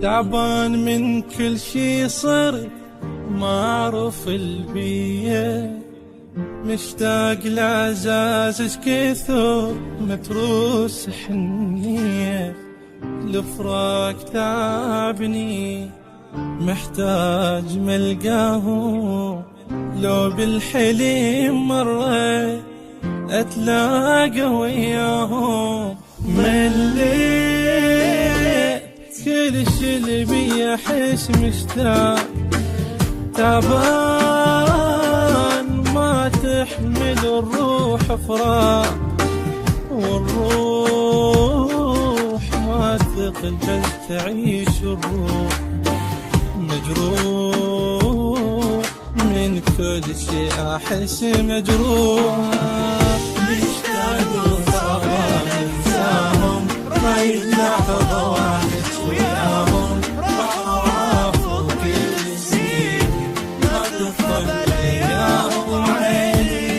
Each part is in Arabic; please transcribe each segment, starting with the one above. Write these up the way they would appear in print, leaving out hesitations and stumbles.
تعبان من كل شي صرت ما أعرف البيه، مشتاق لعزازك كثر متروس حنية، الفراق تعبني محتاج ملقاه، لو بالحليم مرة أتلاقى وياه. مليت كل شي اللي بي أحس مشتاق، تعبان ما تحمل الروح فراق، والروح ما تقل بل تعيش الروح، مجروح من كل شيء أحس مجروح. مشتاق وصعب انساهم، رايد لحظة واحد وياهم، بحر فوق كل سنين ما تفضل اياهم عيني.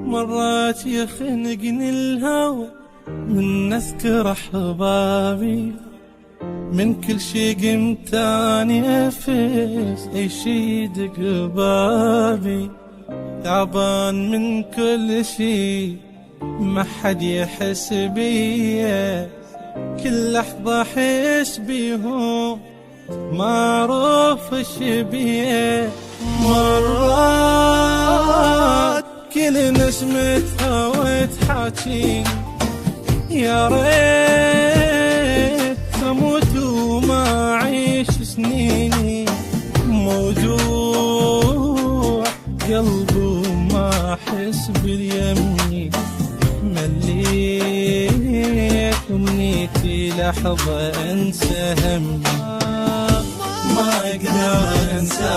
مرات يخنقني الهوى من أذكر أحبابي، من كل شي قمت أني أفز أي شي يدق بابي، تعبان من كل شي ما حد يحس بيه، كل لحظة أحس بيهم ما أعرف إيش بيه. مرات كل نسمتها وتحاكيني، يا ريت أموت وما أعيش سنيني، موجوع قلبي وما أحس باليمين، مليت أمنيتي لحظة أنسى همي، ما أقدر أنسى